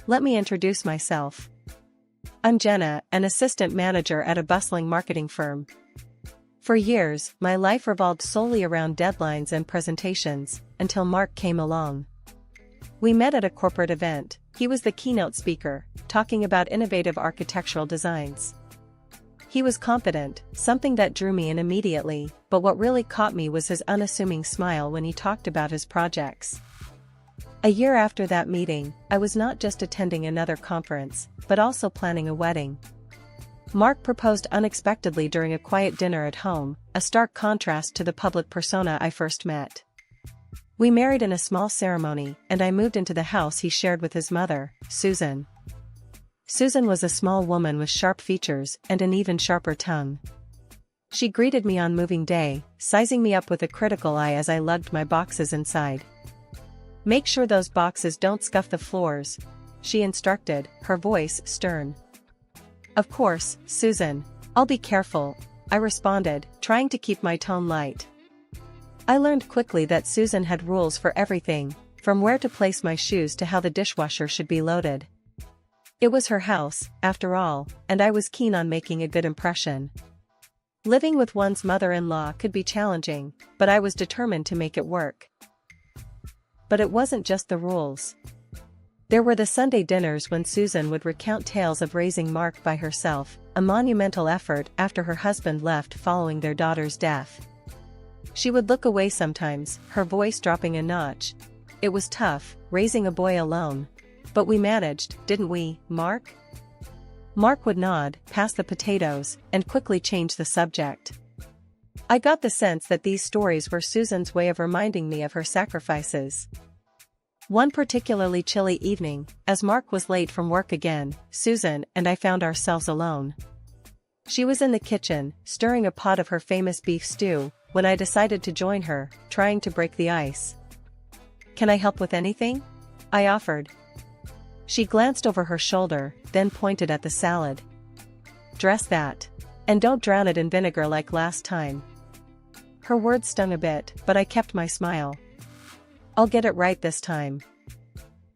Let me introduce myself. I'm Jenna, an assistant manager at a bustling marketing firm. For years, my life revolved solely around deadlines and presentations, until Mark came along. We met at a corporate event. He was the keynote speaker, talking about innovative architectural designs. He was confident, something that drew me in immediately, but what really caught me was his unassuming smile when he talked about his projects. A year after that meeting, I was not just attending another conference, but also planning a wedding. Mark proposed unexpectedly during a quiet dinner at home, a stark contrast to the public persona I first met. We married in a small ceremony, and I moved into the house he shared with his mother, Susan. Susan was a small woman with sharp features and an even sharper tongue. She greeted me on moving day, sizing me up with a critical eye as I lugged my boxes inside. "Make sure those boxes don't scuff the floors," she instructed, her voice stern. "Of course, Susan. I'll be careful," I responded, trying to keep my tone light. I learned quickly that Susan had rules for everything, from where to place my shoes to how the dishwasher should be loaded. It was her house, after all, and I was keen on making a good impression. Living with one's mother-in-law could be challenging, but I was determined to make it work. But it wasn't just the rules. There were the Sunday dinners when Susan would recount tales of raising Mark by herself, a monumental effort after her husband left following their daughter's death. She would look away sometimes, her voice dropping a notch. It was tough, raising a boy alone. But we managed, didn't we, Mark? Mark would nod, pass the potatoes, and quickly change the subject. I got the sense that these stories were Susan's way of reminding me of her sacrifices. One particularly chilly evening, as Mark was late from work again, Susan and I found ourselves alone. She was in the kitchen, stirring a pot of her famous beef stew, when I decided to join her, trying to break the ice. "Can I help with anything?" I offered. She glanced over her shoulder, then pointed at the salad. "Dress that. And don't drown it in vinegar like last time." Her words stung a bit, but I kept my smile. "I'll get it right this time."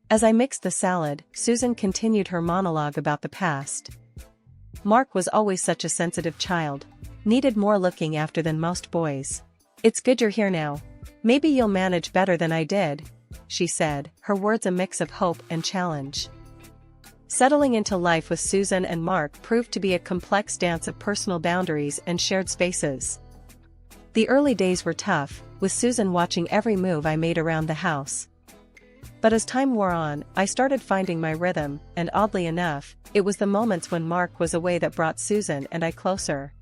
As I mixed the salad, Susan continued her monologue about the past. "Mark was always such a sensitive child. Needed more looking after than most boys. It's good you're here now. Maybe you'll manage better than I did," she said, her words a mix of hope and challenge. Settling into life with Susan and Mark proved to be a complex dance of personal boundaries and shared spaces. The early days were tough, with Susan watching every move I made around the house. But as time wore on, I started finding my rhythm, and oddly enough, it was the moments when Mark was away that brought Susan and I closer.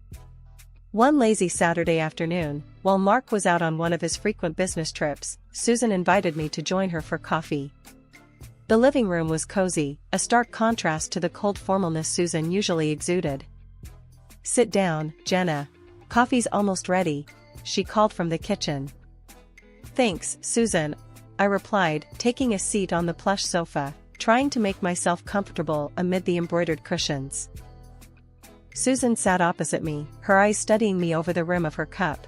One lazy Saturday afternoon, while Mark was out on one of his frequent business trips, Susan invited me to join her for coffee. The living room was cozy, a stark contrast to the cold formalness Susan usually exuded. "Sit down, Jenna. Coffee's almost ready," she called from the kitchen. "Thanks, Susan," I replied, taking a seat on the plush sofa, trying to make myself comfortable amid the embroidered cushions. Susan sat opposite me, her eyes studying me over the rim of her cup.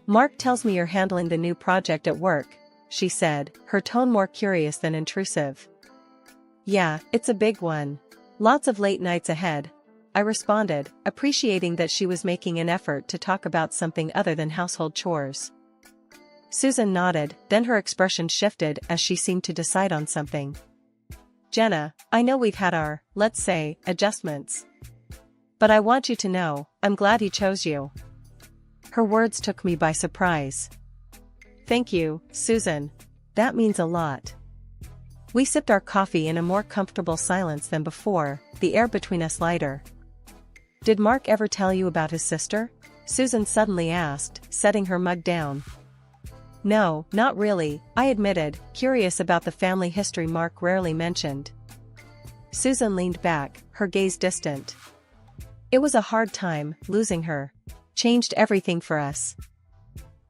"Mark tells me you're handling the new project at work," she said, her tone more curious than intrusive. "Yeah, it's a big one. Lots of late nights ahead," I responded, appreciating that she was making an effort to talk about something other than household chores. Susan nodded, then her expression shifted as she seemed to decide on something. "Jenna, I know we've had our, let's say, adjustments. But I want you to know, I'm glad he chose you." Her words took me by surprise. "Thank you, Susan. That means a lot." We sipped our coffee in a more comfortable silence than before, the air between us lighter. "Did Mark ever tell you about his sister?" Susan suddenly asked, setting her mug down. "No, not really," I admitted, curious about the family history Mark rarely mentioned. Susan leaned back, her gaze distant. "It was a hard time, losing her. Changed everything for us."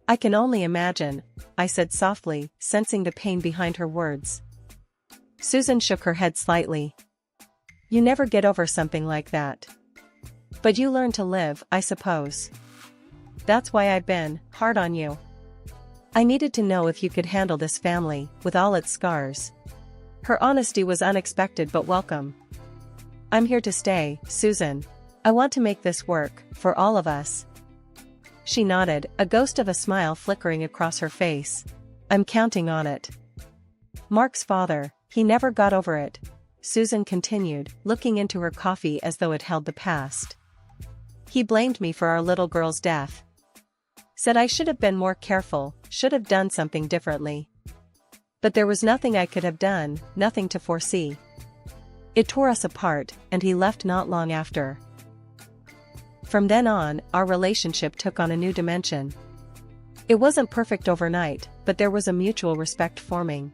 "I can only imagine," I said softly, sensing the pain behind her words. Susan shook her head slightly. "You never get over something like that. But you learn to live, I suppose. That's why I've been hard on you. I needed to know if you could handle this family, with all its scars." Her honesty was unexpected but welcome. "I'm here to stay, Susan. I want to make this work, for all of us." She nodded, a ghost of a smile flickering across her face. "I'm counting on it." "Mark's father, he never got over it," Susan continued, looking into her coffee as though it held the past. "He blamed me for our little girl's death. Said I should have been more careful, should have done something differently. But there was nothing I could have done, nothing to foresee. It tore us apart, and he left not long after." From then on, our relationship took on a new dimension. It wasn't perfect overnight, but there was a mutual respect forming.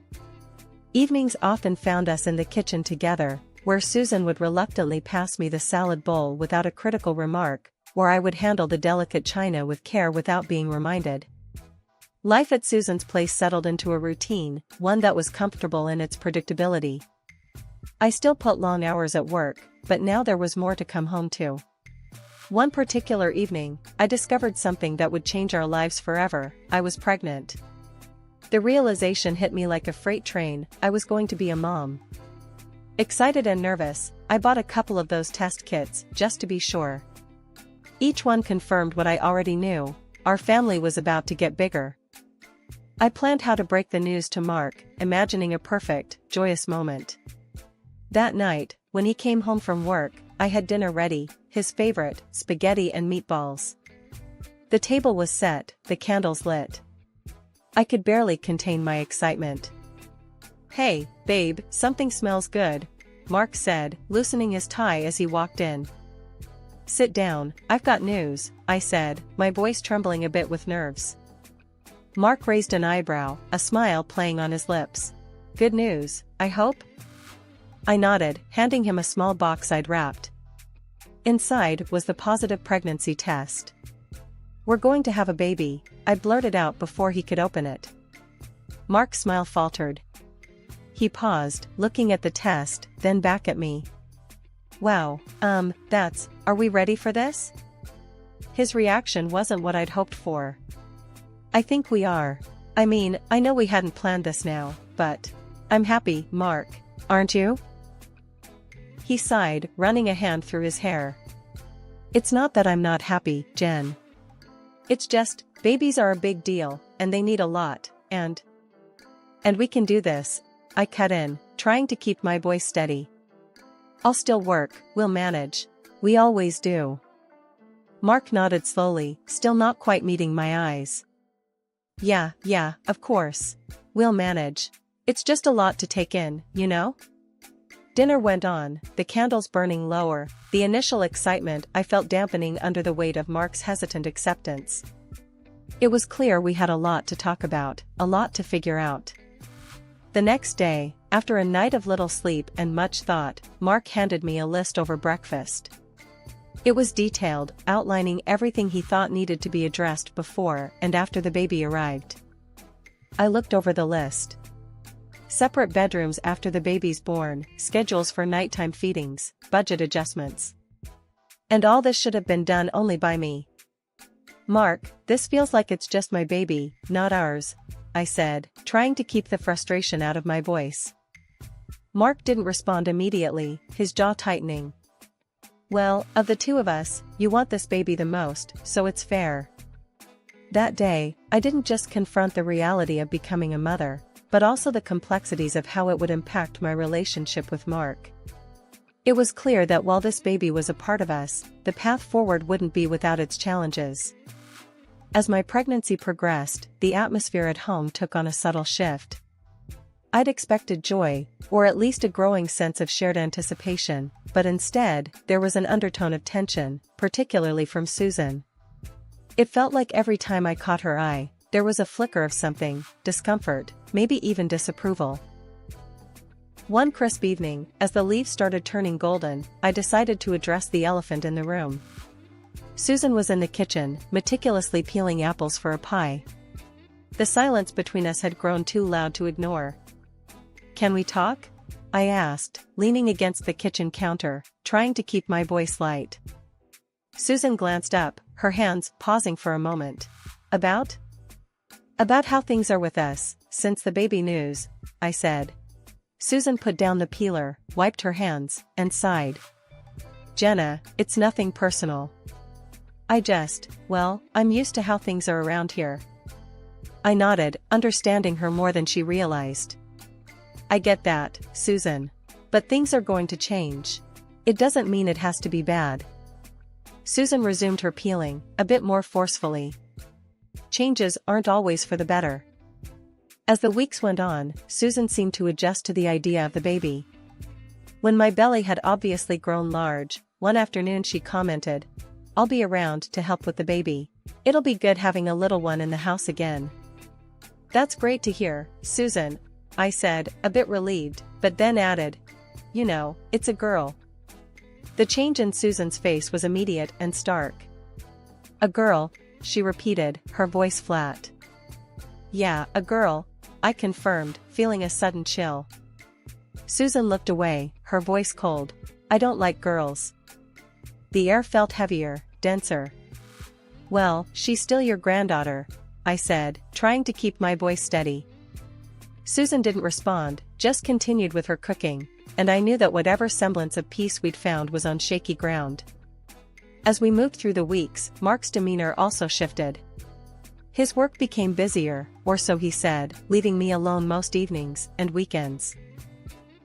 Evenings often found us in the kitchen together, where Susan would reluctantly pass me the salad bowl without a critical remark, where I would handle the delicate china with care without being reminded. Life at Susan's place settled into a routine, one that was comfortable in its predictability. I still put long hours at work, but now there was more to come home to. One particular evening, I discovered something that would change our lives forever. I was pregnant. The realization hit me like a freight train. I was going to be a mom. Excited and nervous, I bought a couple of those test kits, just to be sure. Each one confirmed what I already knew: our family was about to get bigger. I planned how to break the news to Mark, imagining a perfect, joyous moment. That night, when he came home from work, I had dinner ready, his favorite, spaghetti and meatballs. The table was set, the candles lit. I could barely contain my excitement. "Hey, babe, something smells good," Mark said, loosening his tie as he walked in. "Sit down, I've got news," I said, my voice trembling a bit with nerves. Mark raised an eyebrow, a smile playing on his lips. "Good news, I hope?" I nodded, handing him a small box I'd wrapped. Inside was the positive pregnancy test. "We're going to have a baby," I blurted out before he could open it. Mark's smile faltered. He paused, looking at the test, then back at me. "Wow, are we ready for this?" His reaction wasn't what I'd hoped for. "I think we are. I mean, I know we hadn't planned this now, but I'm happy, Mark, aren't you?" He sighed, running a hand through his hair. "It's not that I'm not happy, Jen. It's just, babies are a big deal, and they need a lot, and we can do this," I cut in, trying to keep my voice steady. "I'll still work, we'll manage. We always do." Mark nodded slowly, still not quite meeting my eyes. Yeah, of course. We'll manage. It's just a lot to take in, you know?" Dinner went on, the candles burning lower, the initial excitement I felt dampening under the weight of Mark's hesitant acceptance. It was clear we had a lot to talk about, a lot to figure out. The next day, after a night of little sleep and much thought, Mark handed me a list over breakfast. It was detailed, outlining everything he thought needed to be addressed before and after the baby arrived. I looked over the list. Separate bedrooms after the baby's born, schedules for nighttime feedings, budget adjustments. And all this should have been done only by me. "Mark, this feels like it's just my baby, not ours," I said, trying to keep the frustration out of my voice. Mark didn't respond immediately, his jaw tightening. "Well, of the two of us, you want this baby the most, so it's fair." That day, I didn't just confront the reality of becoming a mother, but also the complexities of how it would impact my relationship with Mark. It was clear that while this baby was a part of us, the path forward wouldn't be without its challenges. As my pregnancy progressed, the atmosphere at home took on a subtle shift. I'd expected joy, or at least a growing sense of shared anticipation, but instead, there was an undertone of tension, particularly from Susan. It felt like every time I caught her eye, there was a flicker of something, discomfort, maybe even disapproval. One crisp evening, as the leaves started turning golden, I decided to address the elephant in the room. Susan was in the kitchen, meticulously peeling apples for a pie. The silence between us had grown too loud to ignore. "Can we talk?" I asked, leaning against the kitchen counter, trying to keep my voice light. Susan glanced up, her hands pausing for a moment. About how things are with us, since the baby news," I said. Susan put down the peeler, wiped her hands, and sighed. Jenna, it's nothing personal. I'm used to how things are around here. I nodded, understanding her more than she realized. I get that, Susan. But things are going to change. It doesn't mean it has to be bad. Susan resumed her peeling, a bit more forcefully. Changes aren't always for the better. As the weeks went on, Susan seemed to adjust to the idea of the baby. When my belly had obviously grown large, one afternoon she commented, "I'll be around to help with the baby. It'll be good having a little one in the house again." "That's great to hear, Susan," I said, a bit relieved, but then added, "You know, it's a girl." The change in Susan's face was immediate and stark. "A girl," she repeated, her voice flat. "Yeah, a girl," I confirmed, feeling a sudden chill. Susan looked away, her voice cold. "I don't like girls." The air felt heavier, denser. "Well, she's still your granddaughter," I said, trying to keep my voice steady. Susan didn't respond, just continued with her cooking, and I knew that whatever semblance of peace we'd found was on shaky ground. As we moved through the weeks, Mark's demeanor also shifted. His work became busier, or so he said, leaving me alone most evenings and weekends.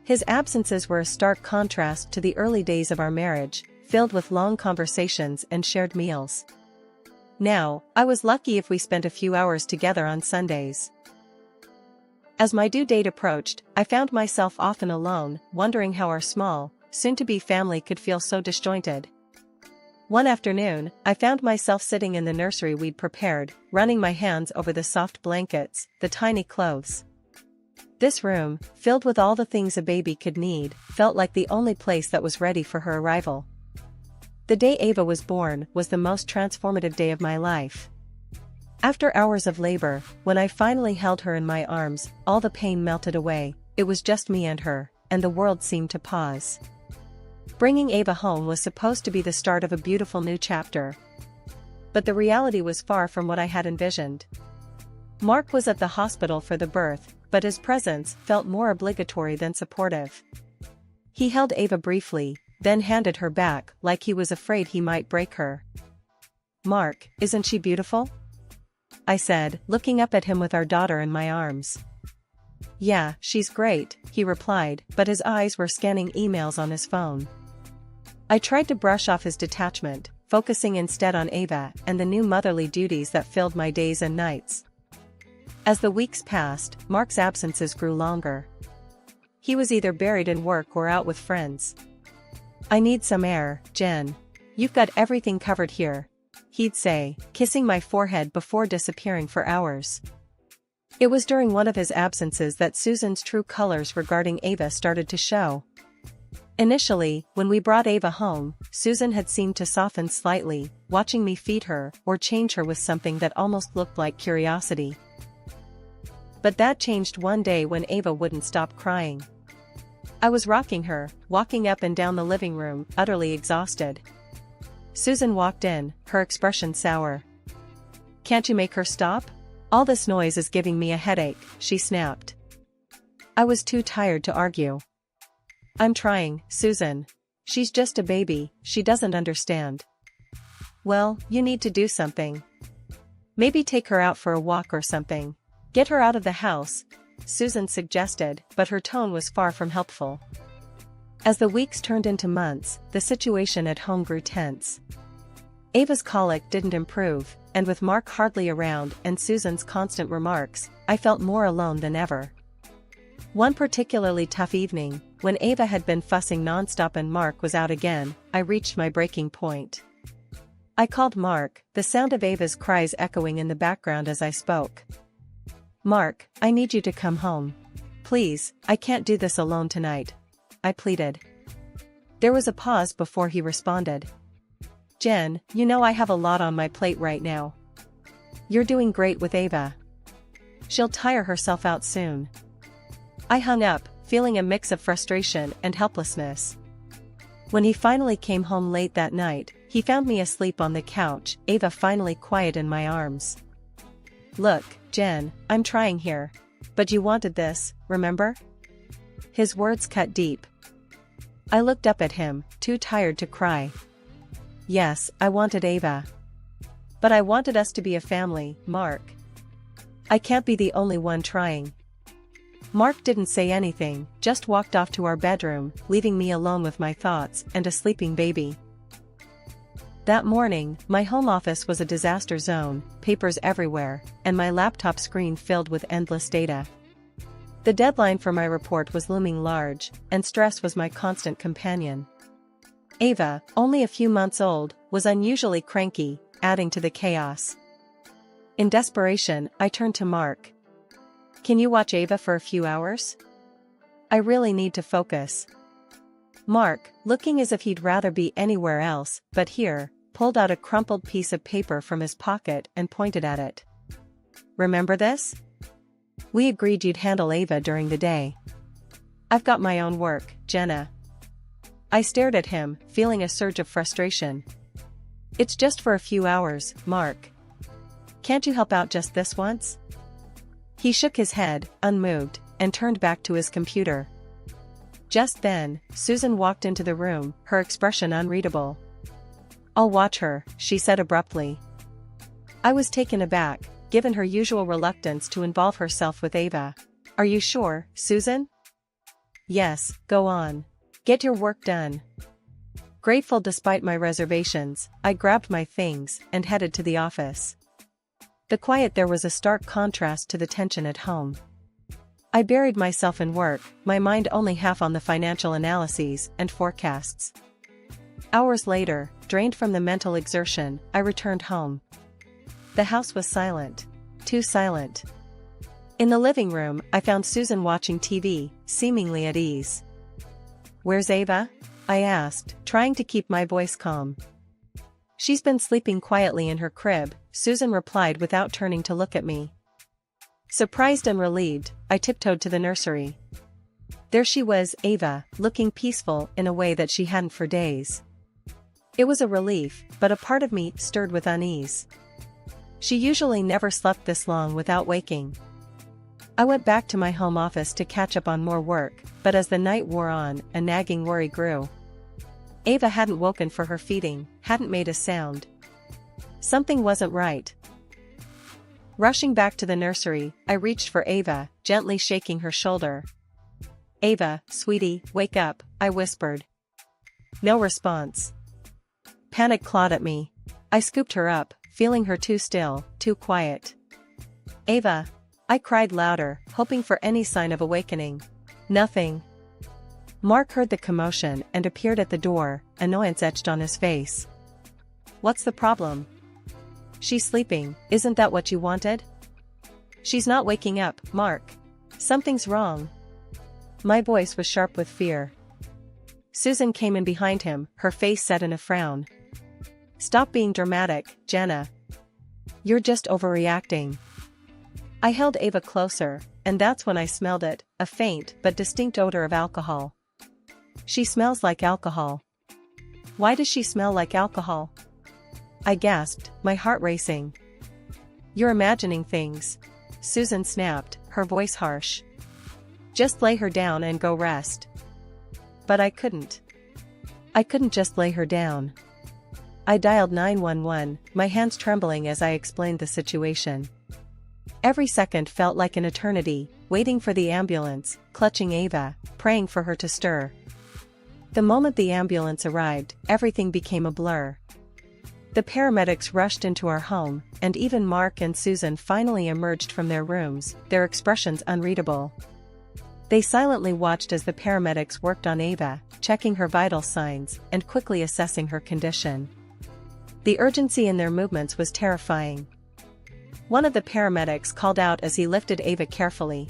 His absences were a stark contrast to the early days of our marriage, filled with long conversations and shared meals. Now, I was lucky if we spent a few hours together on Sundays. As my due date approached, I found myself often alone, wondering how our small, soon-to-be family could feel so disjointed. One afternoon, I found myself sitting in the nursery we'd prepared, running my hands over the soft blankets, the tiny clothes. This room, filled with all the things a baby could need, felt like the only place that was ready for her arrival. The day Ava was born was the most transformative day of my life. After hours of labor, when I finally held her in my arms, all the pain melted away. It was just me and her, and the world seemed to pause. Bringing Ava home was supposed to be the start of a beautiful new chapter. But the reality was far from what I had envisioned. Mark was at the hospital for the birth, but his presence felt more obligatory than supportive. He held Ava briefly, then handed her back like he was afraid he might break her. "Mark, isn't she beautiful?" I said, looking up at him with our daughter in my arms. "Yeah, she's great," he replied, but his eyes were scanning emails on his phone. I tried to brush off his detachment, focusing instead on Ava and the new motherly duties that filled my days and nights. As the weeks passed, Mark's absences grew longer. He was either buried in work or out with friends. "I need some air, Jen. You've got everything covered here," he'd say, kissing my forehead before disappearing for hours. It was during one of his absences that Susan's true colors regarding Ava started to show. Initially, when we brought Ava home, Susan had seemed to soften slightly, watching me feed her or change her with something that almost looked like curiosity. But that changed one day when Ava wouldn't stop crying. I was rocking her, walking up and down the living room, utterly exhausted. Susan walked in, her expression sour. "Can't you make her stop? All this noise is giving me a headache," she snapped. I was too tired to argue. "I'm trying, Susan. She's just a baby, she doesn't understand." "Well, you need to do something. Maybe take her out for a walk or something. Get her out of the house," Susan suggested, but her tone was far from helpful. As the weeks turned into months, the situation at home grew tense. Ava's colic didn't improve, and with Mark hardly around and Susan's constant remarks, I felt more alone than ever. One particularly tough evening, when Ava had been fussing nonstop and Mark was out again, I reached my breaking point. I called Mark, the sound of Ava's cries echoing in the background as I spoke. "Mark, I need you to come home. Please, I can't do this alone tonight," I pleaded. There was a pause before he responded. "Jen, you know I have a lot on my plate right now. You're doing great with Ava. She'll tire herself out soon." I hung up, feeling a mix of frustration and helplessness. When he finally came home late that night, he found me asleep on the couch, Ava finally quiet in my arms. "Look, Jen, I'm trying here. But you wanted this, remember?" His words cut deep. I looked up at him, too tired to cry. Yes, I wanted Ava. But I wanted us to be a family, Mark. I can't be the only one trying. Mark didn't say anything, just walked off to our bedroom, leaving me alone with my thoughts and a sleeping baby. That morning, my home office was a disaster zone, papers everywhere, and my laptop screen filled with endless data. The deadline for my report was looming large, and stress was my constant companion. Ava, only a few months old, was unusually cranky, adding to the chaos. In desperation, I turned to Mark. Can you watch Ava for a few hours? I really need to focus. Mark, looking as if he'd rather be anywhere else but here, pulled out a crumpled piece of paper from his pocket and pointed at it. Remember this? We agreed you'd handle Ava during the day. I've got my own work, Jenna. I stared at him, feeling a surge of frustration. It's just for a few hours, Mark. Can't you help out just this once? He shook his head, unmoved, and turned back to his computer. Just then, Susan walked into the room, her expression unreadable. I'll watch her, she said abruptly. I was taken aback, given her usual reluctance to involve herself with Ava. Are you sure, Susan? Yes, go on. Get your work done. Grateful despite my reservations, I grabbed my things and headed to the office. The quiet there was a stark contrast to the tension at home. I buried myself in work, my mind only half on the financial analyses and forecasts. Hours later, drained from the mental exertion, I returned home. The house was silent. Too silent. In the living room, I found Susan watching TV, seemingly at ease. Where's Ava? I asked, trying to keep my voice calm. She's been sleeping quietly in her crib, Susan replied without turning to look at me. Surprised and relieved, I tiptoed to the nursery. There she was, Ava, looking peaceful in a way that she hadn't for days. It was a relief, but a part of me stirred with unease. She usually never slept this long without waking. I went back to my home office to catch up on more work, but as the night wore on, a nagging worry grew. Ava hadn't woken for her feeding, hadn't made a sound. Something wasn't right. Rushing back to the nursery, I reached for Ava, gently shaking her shoulder. Ava, sweetie, wake up, I whispered. No response. Panic clawed at me. I scooped her up, feeling her too still, too quiet. Ava! I cried louder, hoping for any sign of awakening. Nothing. Mark heard the commotion and appeared at the door, annoyance etched on his face. What's the problem? She's sleeping, isn't that what you wanted? She's not waking up, Mark. Something's wrong. My voice was sharp with fear. Susan came in behind him, her face set in a frown. Stop being dramatic, Jenna. You're just overreacting. I held Ava closer, and that's when I smelled it, a faint but distinct odor of alcohol. She smells like alcohol. Why does she smell like alcohol? I gasped, my heart racing. You're imagining things. Susan snapped, her voice harsh. Just lay her down and go rest. But I couldn't. I couldn't just lay her down. I dialed 911, my hands trembling as I explained the situation. Every second felt like an eternity, waiting for the ambulance, clutching Ava, praying for her to stir. The moment the ambulance arrived, everything became a blur. The paramedics rushed into our home, and even Mark and Susan finally emerged from their rooms, their expressions unreadable. They silently watched as the paramedics worked on Ava, checking her vital signs and quickly assessing her condition. The urgency in their movements was terrifying. One of the paramedics called out as he lifted Ava carefully.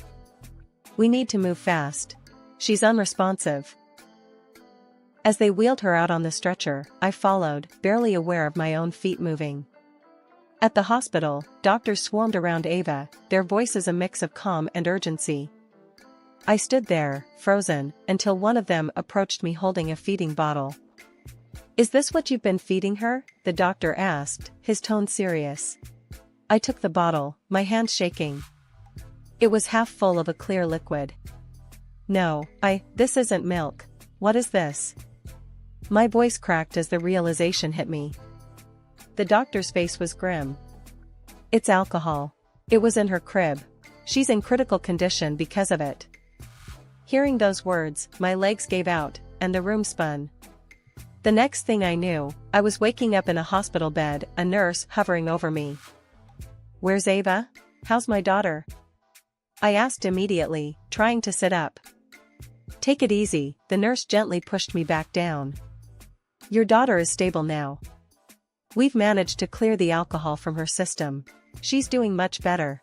We need to move fast. She's unresponsive. As they wheeled her out on the stretcher, I followed, barely aware of my own feet moving. At the hospital, doctors swarmed around Ava, their voices a mix of calm and urgency. I stood there, frozen, until one of them approached me holding a feeding bottle. Is this what you've been feeding her? The doctor asked, his tone serious. I took the bottle, my hand shaking. It was half full of a clear liquid. No, this isn't milk. What is this? My voice cracked as the realization hit me. The doctor's face was grim. It's alcohol. It was in her crib. She's in critical condition because of it. Hearing those words, my legs gave out, and the room spun. The next thing I knew, I was waking up in a hospital bed, a nurse hovering over me. Where's Ava? How's my daughter? I asked immediately, trying to sit up. Take it easy, the nurse gently pushed me back down. Your daughter is stable now. We've managed to clear the alcohol from her system. She's doing much better.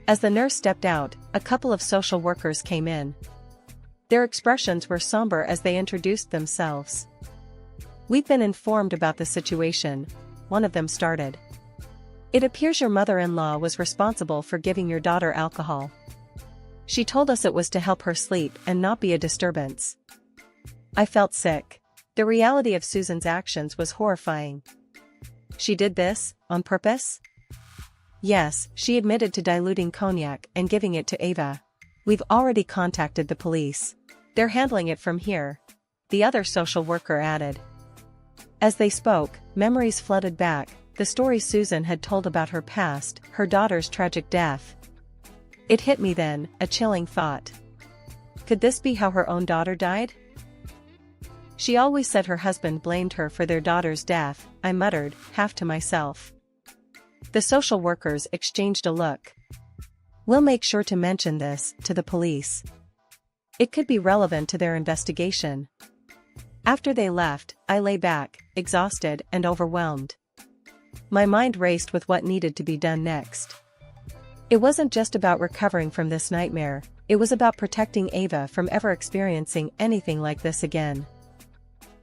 As the nurse stepped out, a couple of social workers came in. Their expressions were somber as they introduced themselves. We've been informed about the situation, one of them started. It appears your mother-in-law was responsible for giving your daughter alcohol. She told us it was to help her sleep and not be a disturbance. I felt sick. The reality of Susan's actions was horrifying. She did this, on purpose? Yes, she admitted to diluting cognac and giving it to Ava. We've already contacted the police. They're handling it from here, the other social worker added. As they spoke, memories flooded back, the story Susan had told about her past, her daughter's tragic death. It hit me then, a chilling thought. Could this be how her own daughter died? She always said her husband blamed her for their daughter's death, I muttered, half to myself. The social workers exchanged a look. We'll make sure to mention this to the police. It could be relevant to their investigation. After they left, I lay back, exhausted and overwhelmed. My mind raced with what needed to be done next. It wasn't just about recovering from this nightmare, it was about protecting Ava from ever experiencing anything like this again.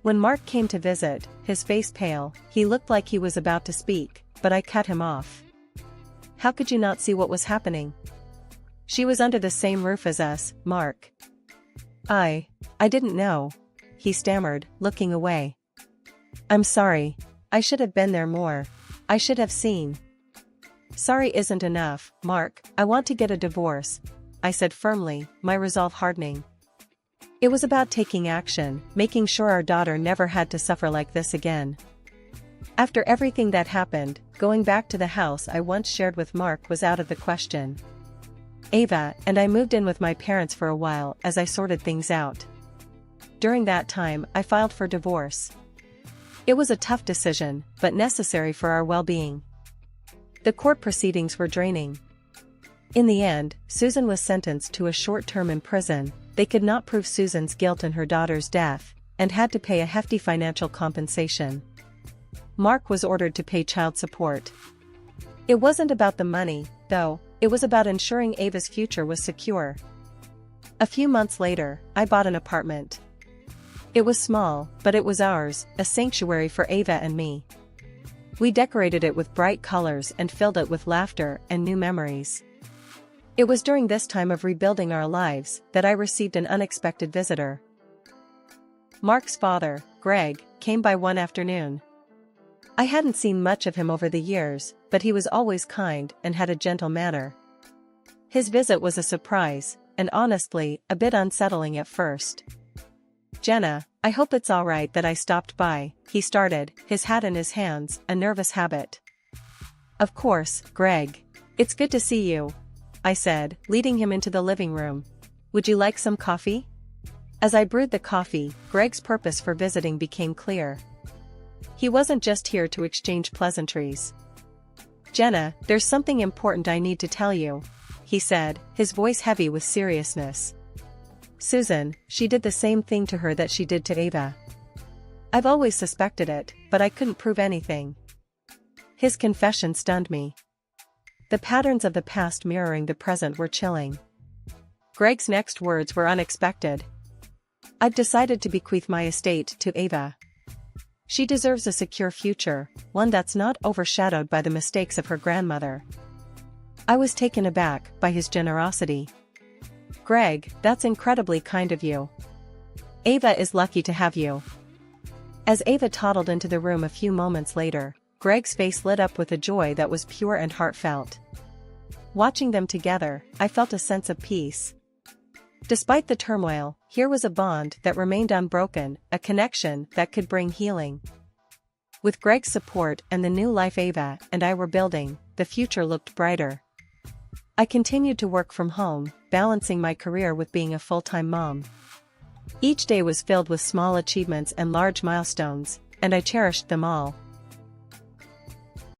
When Mark came to visit, his face pale, he looked like he was about to speak, but I cut him off. How could you not see what was happening? She was under the same roof as us, Mark. I didn't know, he stammered, looking away. I'm sorry. I should have been there more. I should have seen. Sorry isn't enough, Mark, I want to get a divorce, I said firmly, my resolve hardening. It was about taking action, making sure our daughter never had to suffer like this again. After everything that happened, going back to the house I once shared with Mark was out of the question. Ava and I moved in with my parents for a while as I sorted things out. During that time, I filed for divorce. It was a tough decision, but necessary for our well-being. The court proceedings were draining. In the end, Susan was sentenced to a short term in prison. They could not prove Susan's guilt in her daughter's death, and had to pay a hefty financial compensation. Mark was ordered to pay child support. It wasn't about the money, though, it was about ensuring Ava's future was secure. A few months later, I bought an apartment. It was small, but it was ours, a sanctuary for Ava and me. We decorated it with bright colors and filled it with laughter and new memories. It was during this time of rebuilding our lives that I received an unexpected visitor. Mark's father, Greg, came by one afternoon. I hadn't seen much of him over the years, but he was always kind and had a gentle manner. His visit was a surprise, and honestly, a bit unsettling at first. Jenna, I hope it's all right that I stopped by, he started, his hat in his hands, a nervous habit. Of course, Greg. It's good to see you, I said, leading him into the living room. Would you like some coffee? As I brewed the coffee, Greg's purpose for visiting became clear. He wasn't just here to exchange pleasantries. Jenna, there's something important I need to tell you, he said, his voice heavy with seriousness. Susan, she did the same thing to her that she did to Ava. I've always suspected it, but I couldn't prove anything. His confession stunned me. The patterns of the past mirroring the present were chilling. Greg's next words were unexpected. I've decided to bequeath my estate to Ava. She deserves a secure future, one that's not overshadowed by the mistakes of her grandmother. I was taken aback by his generosity. Greg, that's incredibly kind of you. Ava is lucky to have you. As Ava toddled into the room a few moments later, Greg's face lit up with a joy that was pure and heartfelt. Watching them together, I felt a sense of peace. Despite the turmoil, here was a bond that remained unbroken, a connection that could bring healing. With Greg's support and the new life Ava and I were building, the future looked brighter. I continued to work from home, balancing my career with being a full-time mom. Each day was filled with small achievements and large milestones, and I cherished them all.